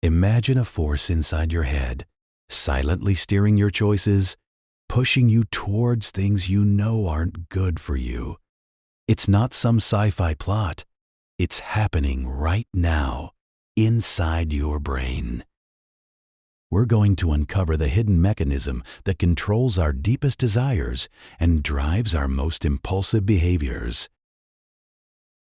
Imagine a force inside your head, silently steering your choices, pushing you towards things you know aren't good for you. It's not some sci-fi plot. It's happening right now, inside your brain. We're going to uncover the hidden mechanism that controls our deepest desires and drives our most impulsive behaviors.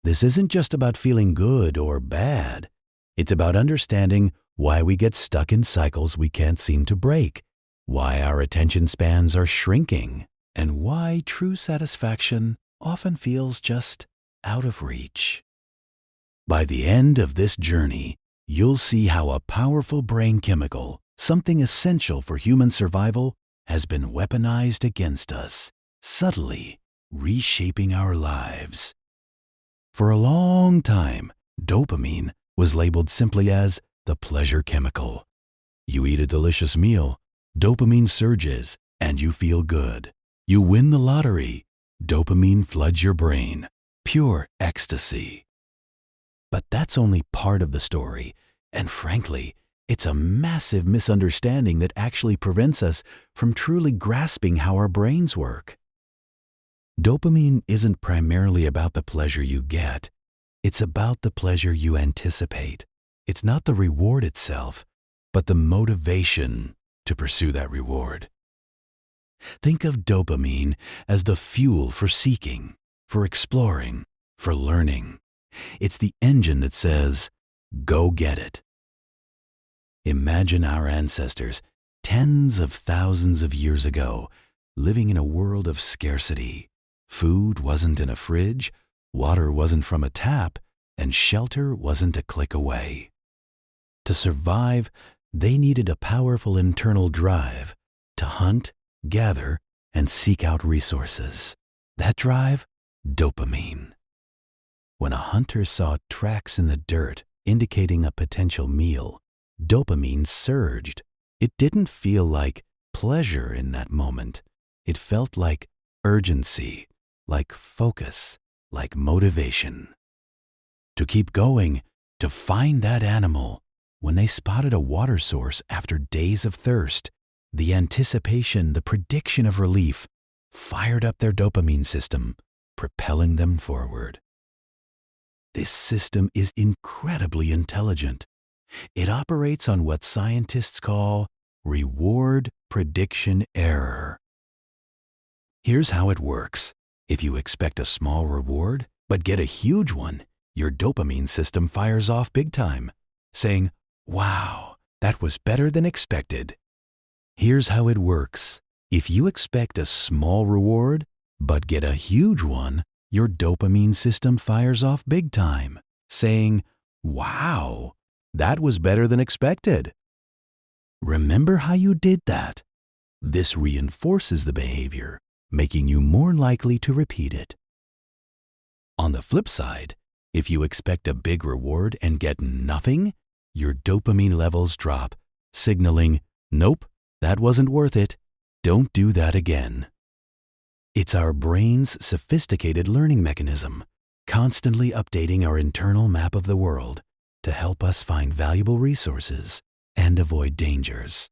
This isn't just about feeling good or bad. It's about understanding why we get stuck in cycles we can't seem to break, why our attention spans are shrinking, and why true satisfaction often feels just out of reach. By the end of this journey, you'll see how a powerful brain chemical, something essential for human survival, has been weaponized against us, subtly reshaping our lives. For a long time, dopamine was labeled simply as the pleasure chemical. You eat a delicious meal, dopamine surges, and you feel good. You win the lottery, dopamine floods your brain, pure ecstasy. But that's only part of the story, and frankly, it's a massive misunderstanding that actually prevents us from truly grasping how our brains work. Dopamine isn't primarily about the pleasure you get. It's about the pleasure you anticipate. It's not the reward itself, but the motivation to pursue that reward. Think of dopamine as the fuel for seeking, for exploring, for learning. It's the engine that says, go get it. Imagine our ancestors, tens of thousands of years ago, living in a world of scarcity. Food wasn't in a fridge, water wasn't from a tap, and shelter wasn't a click away. To survive, they needed a powerful internal drive to hunt, gather, and seek out resources. That drive? Dopamine. When a hunter saw tracks in the dirt indicating a potential meal, dopamine surged. It didn't feel like pleasure in that moment. It felt like urgency, like focus, like motivation. To keep going, to find that animal. When they spotted a water source after days of thirst, the anticipation, the prediction of relief, fired up their dopamine system, propelling them forward. This system is incredibly intelligent. It operates on what scientists call reward prediction error. Here's how it works. If you expect a small reward, but get a huge one, your dopamine system fires off big time, saying, wow, that was better than expected. Here's how it works. If you expect a small reward, but get a huge one, your dopamine system fires off big time, saying, wow, that was better than expected. Remember how you did that. This reinforces the behavior, making you more likely to repeat it. On the flip side, if you expect a big reward and get nothing, your dopamine levels drop, signaling, nope, that wasn't worth it. Don't do that again. It's our brain's sophisticated learning mechanism, constantly updating our internal map of the world to help us find valuable resources and avoid dangers.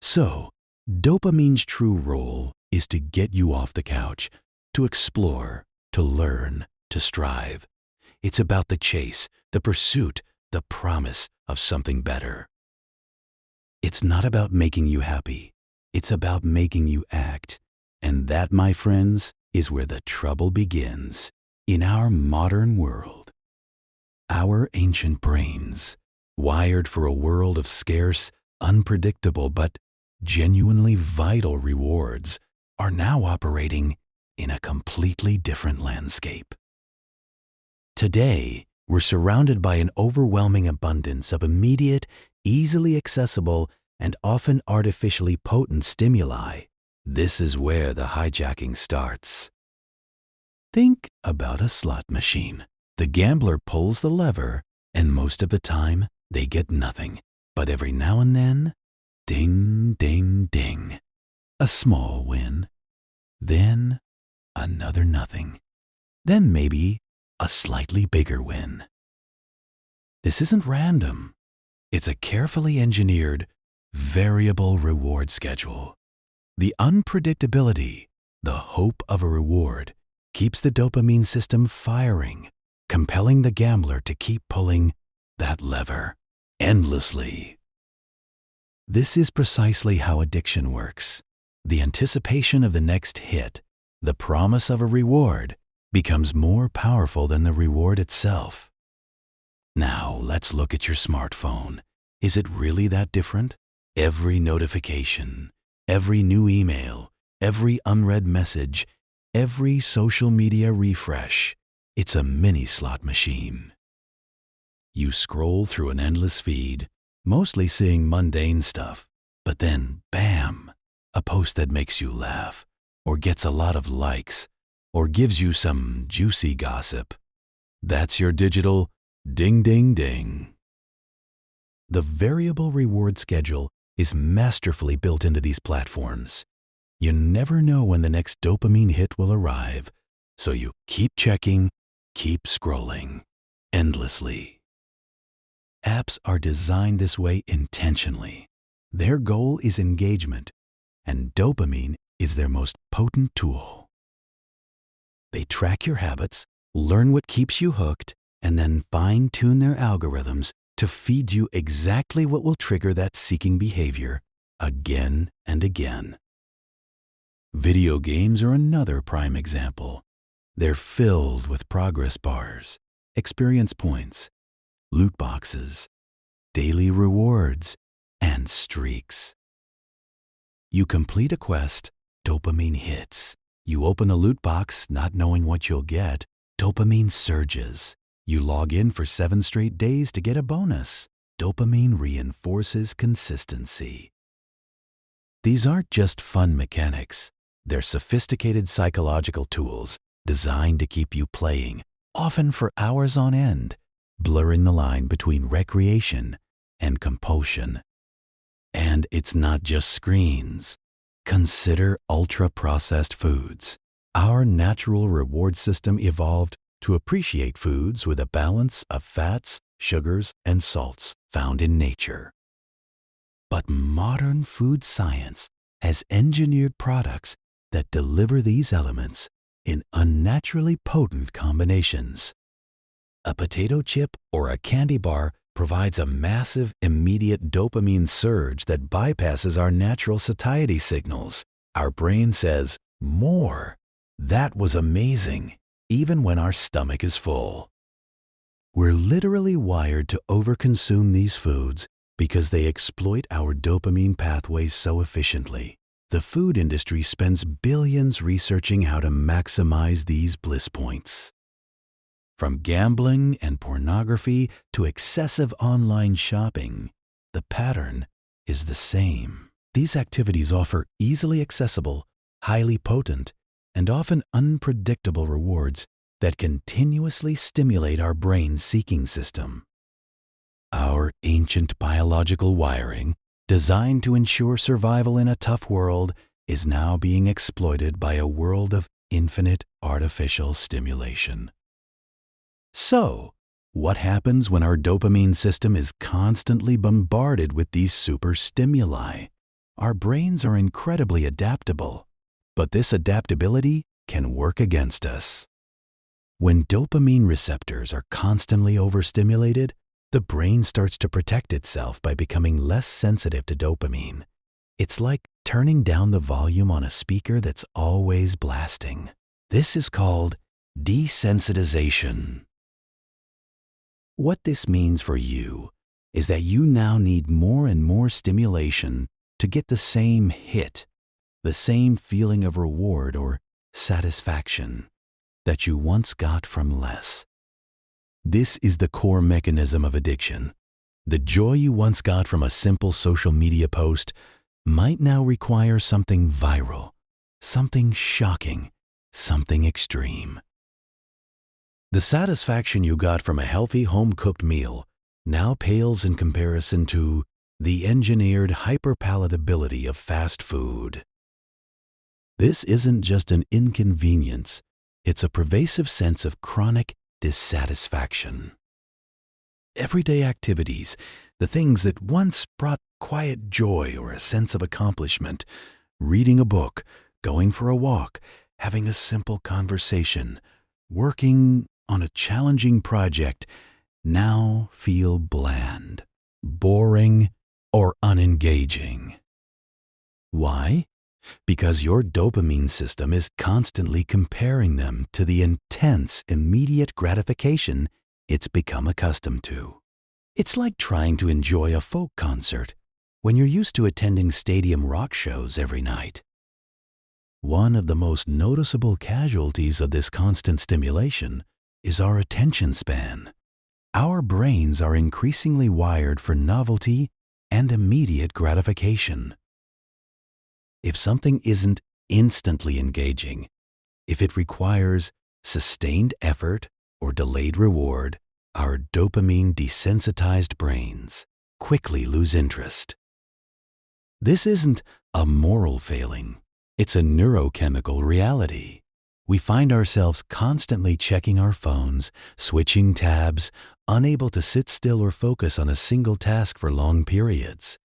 So, dopamine's true role is to get you off the couch, to explore, to learn, to strive. It's about the chase, the pursuit, the promise of something better. It's not about making you happy. It's about making you act. And that, my friends, is where the trouble begins in our modern world. Our ancient brains, wired for a world of scarce, unpredictable, but genuinely vital rewards, are now operating in a completely different landscape. Today, we're surrounded by an overwhelming abundance of immediate, easily accessible, and often artificially potent stimuli. This is where the hijacking starts. Think about a slot machine. The gambler pulls the lever, and most of the time, they get nothing. But every now and then, ding, ding, ding. A small win. Then, another nothing. Then maybe a slightly bigger win. This isn't random. It's a carefully engineered, variable reward schedule. The unpredictability, the hope of a reward, keeps the dopamine system firing, compelling the gambler to keep pulling that lever endlessly. This is precisely how addiction works. The anticipation of the next hit, the promise of a reward, becomes more powerful than the reward itself. Now, let's look at your smartphone. Is it really that different? Every notification, every new email, every unread message, every social media refresh, it's a mini slot machine. You scroll through an endless feed, mostly seeing mundane stuff, but then, bam, a post that makes you laugh, or gets a lot of likes, or gives you some juicy gossip. That's your digital ding, ding, ding. The variable reward schedule is masterfully built into these platforms. You never know when the next dopamine hit will arrive, so you keep checking, keep scrolling, endlessly. Apps are designed this way intentionally. Their goal is engagement, and dopamine is their most potent tool. They track your habits, learn what keeps you hooked, and then fine-tune their algorithms to feed you exactly what will trigger that seeking behavior again and again. Video games are another prime example. They're filled with progress bars, experience points, loot boxes, daily rewards, and streaks. You complete a quest, dopamine hits. You open a loot box not knowing what you'll get, dopamine surges. You log in for 7 straight days to get a bonus. Dopamine reinforces consistency. These aren't just fun mechanics. They're sophisticated psychological tools designed to keep you playing, often for hours on end, blurring the line between recreation and compulsion. And it's not just screens. Consider ultra-processed foods. Our natural reward system evolved to appreciate foods with a balance of fats, sugars, and salts found in nature. But modern food science has engineered products that deliver these elements in unnaturally potent combinations. A potato chip or a candy bar provides a massive, immediate dopamine surge that bypasses our natural satiety signals. Our brain says, "More. That was amazing," even when our stomach is full. We're literally wired to overconsume these foods because they exploit our dopamine pathways so efficiently. The food industry spends billions researching how to maximize these bliss points. From gambling and pornography to excessive online shopping, the pattern is the same. These activities offer easily accessible, highly potent, and often unpredictable rewards that continuously stimulate our brain's seeking system. Our ancient biological wiring, designed to ensure survival in a tough world, is now being exploited by a world of infinite artificial stimulation. So, what happens when our dopamine system is constantly bombarded with these super stimuli? Our brains are incredibly adaptable, but this adaptability can work against us. When dopamine receptors are constantly overstimulated, the brain starts to protect itself by becoming less sensitive to dopamine. It's like turning down the volume on a speaker that's always blasting. This is called desensitization. What this means for you is that you now need more and more stimulation to get the same hit, the same feeling of reward or satisfaction that you once got from less. This is the core mechanism of addiction. The joy you once got from a simple social media post might now require something viral, something shocking, something extreme. The satisfaction you got from a healthy home-cooked meal now pales in comparison to the engineered hyperpalatability of fast food. This isn't just an inconvenience, it's a pervasive sense of chronic dissatisfaction. everyday activities, the things that once brought quiet joy or a sense of accomplishment, reading a book, going for a walk, having a simple conversation, working on a challenging project, now feel bland, boring, or unengaging. Why? Because your dopamine system is constantly comparing them to the intense, immediate gratification it's become accustomed to. It's like trying to enjoy a folk concert when you're used to attending stadium rock shows every night. One of the most noticeable casualties of this constant stimulation is our attention span. Our brains are increasingly wired for novelty and immediate gratification. If something isn't instantly engaging, if it requires sustained effort or delayed reward, our dopamine desensitized brains quickly lose interest. This isn't a moral failing, it's a neurochemical reality. We find ourselves constantly checking our phones, switching tabs, unable to sit still or focus on a single task for long periods.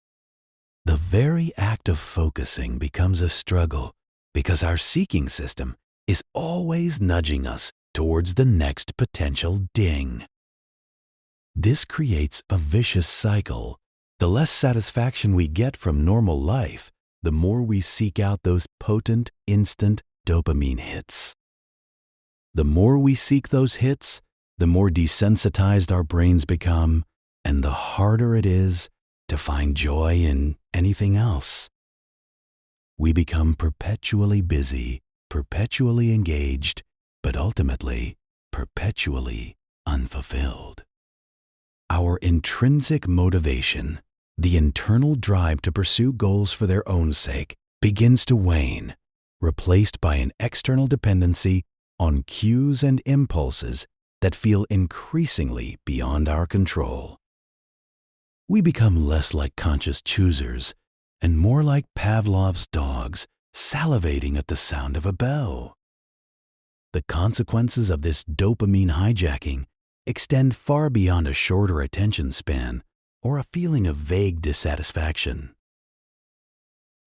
The very act of focusing becomes a struggle because our seeking system is always nudging us towards the next potential ding. This creates a vicious cycle. The less satisfaction we get from normal life, the more we seek out those potent, instant dopamine hits. The more we seek those hits, the more desensitized our brains become, and the harder it is to find joy in anything else. We become perpetually busy, perpetually engaged, but ultimately perpetually unfulfilled. Our intrinsic motivation, the internal drive to pursue goals for their own sake, begins to wane, replaced by an external dependency on cues and impulses that feel increasingly beyond our control. We become less like conscious choosers and more like Pavlov's dogs salivating at the sound of a bell. The consequences of this dopamine hijacking extend far beyond a shorter attention span or a feeling of vague dissatisfaction.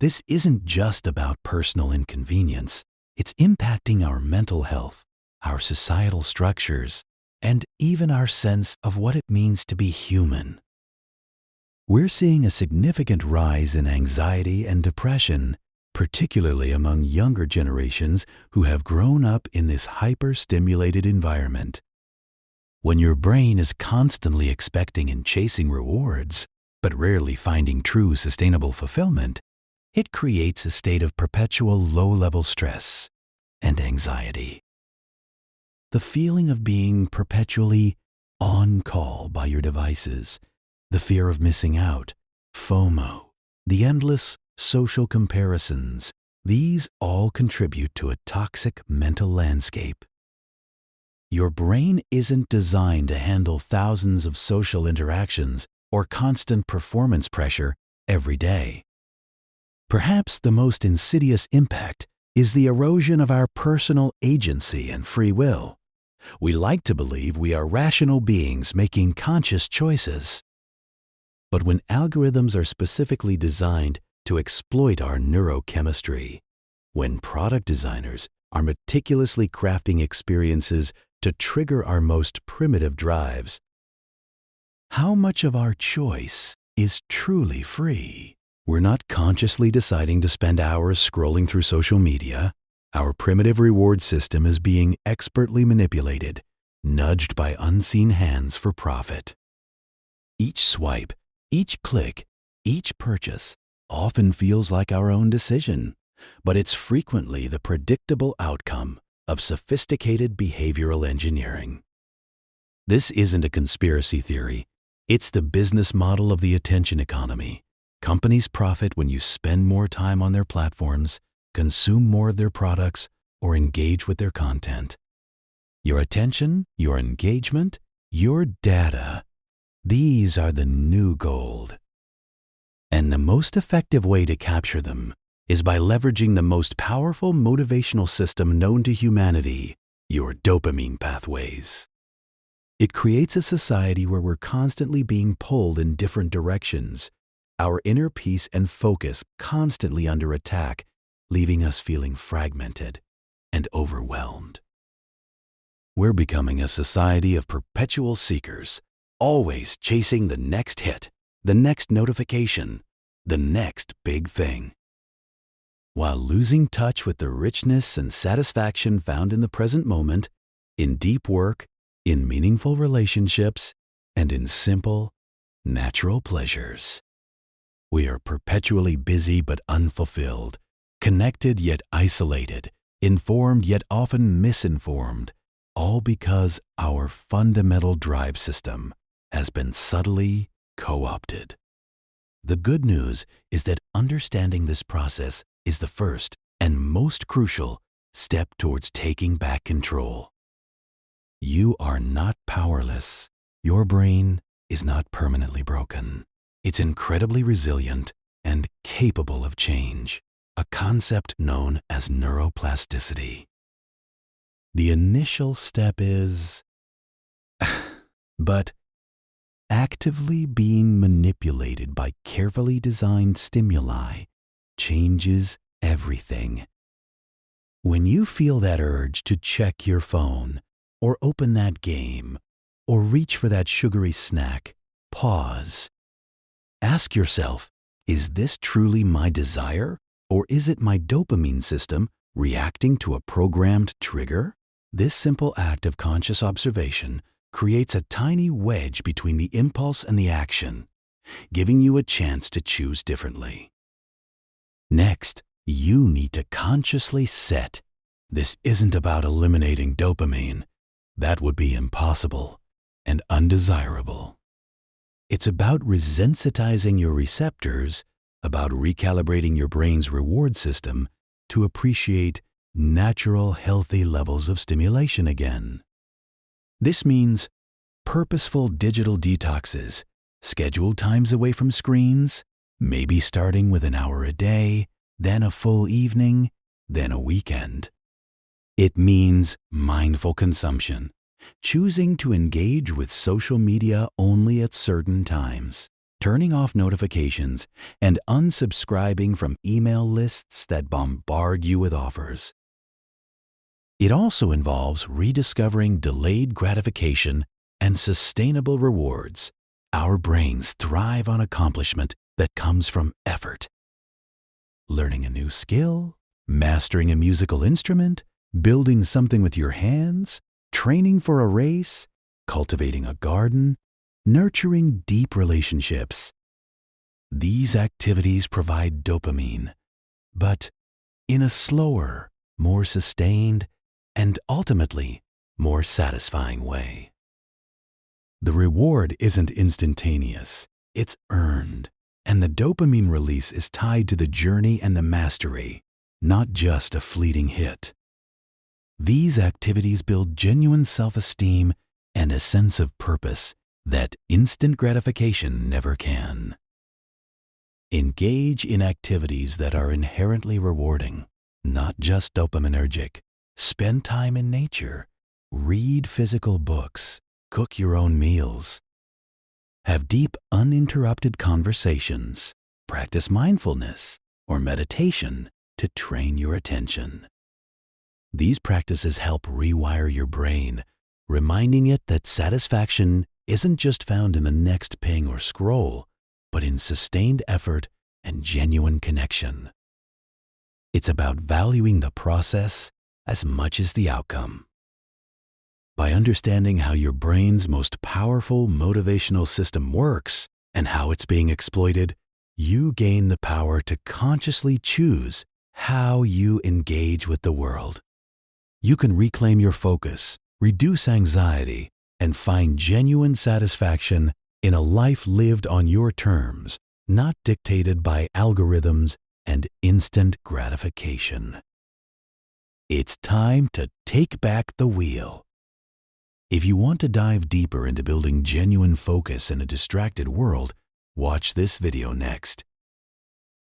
This isn't just about personal inconvenience. It's impacting our mental health, our societal structures, and even our sense of what it means to be human. We're seeing a significant rise in anxiety and depression, particularly among younger generations who have grown up in this hyper-stimulated environment. When your brain is constantly expecting and chasing rewards, but rarely finding true sustainable fulfillment, it creates a state of perpetual low-level stress and anxiety. The feeling of being perpetually on call by your devices, the fear of missing out, FOMO, the endless social comparisons, these all contribute to a toxic mental landscape. Your brain isn't designed to handle thousands of social interactions or constant performance pressure every day. Perhaps the most insidious impact is the erosion of our personal agency and free will. We like to believe we are rational beings making conscious choices. But when algorithms are specifically designed to exploit our neurochemistry, when product designers are meticulously crafting experiences to trigger our most primitive drives, how much of our choice is truly free? We're not consciously deciding to spend hours scrolling through social media. Our primitive reward system is being expertly manipulated, nudged by unseen hands for profit. Each swipe, each click, each purchase often feels like our own decision, but it's frequently the predictable outcome of sophisticated behavioral engineering. This isn't a conspiracy theory. It's the business model of the attention economy. Companies profit when you spend more time on their platforms, consume more of their products, or engage with their content. Your attention, your engagement, your data, these are the new gold. And the most effective way to capture them is by leveraging the most powerful motivational system known to humanity, your dopamine pathways. It creates a society where we're constantly being pulled in different directions, our inner peace and focus constantly under attack, leaving us feeling fragmented and overwhelmed. We're becoming a society of perpetual seekers, always chasing the next hit, the next notification, the next big thing, while losing touch with the richness and satisfaction found in the present moment, in deep work, in meaningful relationships, and in simple, natural pleasures. We are perpetually busy but unfulfilled, connected yet isolated, informed yet often misinformed, all because our fundamental drive system has been subtly co-opted. The good news is that understanding this process is the first and most crucial step towards taking back control. You are not powerless. Your brain is not permanently broken. It's incredibly resilient and capable of change, a concept known as neuroplasticity. The initial step is, but actively being manipulated by carefully designed stimuli changes everything. When you feel that urge to check your phone, or open that game, or reach for that sugary snack, pause. Ask yourself, is this truly my desire, or is it my dopamine system reacting to a programmed trigger? This simple act of conscious observation creates a tiny wedge between the impulse and the action, giving you a chance to choose differently. Next, you need to consciously set. This isn't about eliminating dopamine. That would be impossible and undesirable. It's about resensitizing your receptors, about recalibrating your brain's reward system to appreciate natural, healthy levels of stimulation again. This means purposeful digital detoxes, scheduled times away from screens, maybe starting with an hour a day, then a full evening, then a weekend. It means mindful consumption, choosing to engage with social media only at certain times, turning off notifications, and unsubscribing from email lists that bombard you with offers. It also involves rediscovering delayed gratification and sustainable rewards. Our brains thrive on accomplishment that comes from effort. Learning a new skill, mastering a musical instrument, building something with your hands, training for a race, cultivating a garden, nurturing deep relationships. These activities provide dopamine, but in a slower, more sustained, and ultimately more satisfying way. The reward isn't instantaneous, it's earned, and the dopamine release is tied to the journey and the mastery, not just a fleeting hit. These activities build genuine self-esteem and a sense of purpose that instant gratification never can. Engage in activities that are inherently rewarding, not just dopaminergic. Spend time in nature, read physical books, cook your own meals. Have deep, uninterrupted conversations, practice mindfulness or meditation to train your attention. These practices help rewire your brain, reminding it that satisfaction isn't just found in the next ping or scroll, but in sustained effort and genuine connection. It's about valuing the process as much as the outcome. By understanding how your brain's most powerful motivational system works and how it's being exploited, you gain the power to consciously choose how you engage with the world. You can reclaim your focus, reduce anxiety, and find genuine satisfaction in a life lived on your terms, not dictated by algorithms and instant gratification. It's time to take back the wheel. If you want to dive deeper into building genuine focus in a distracted world, watch this video next.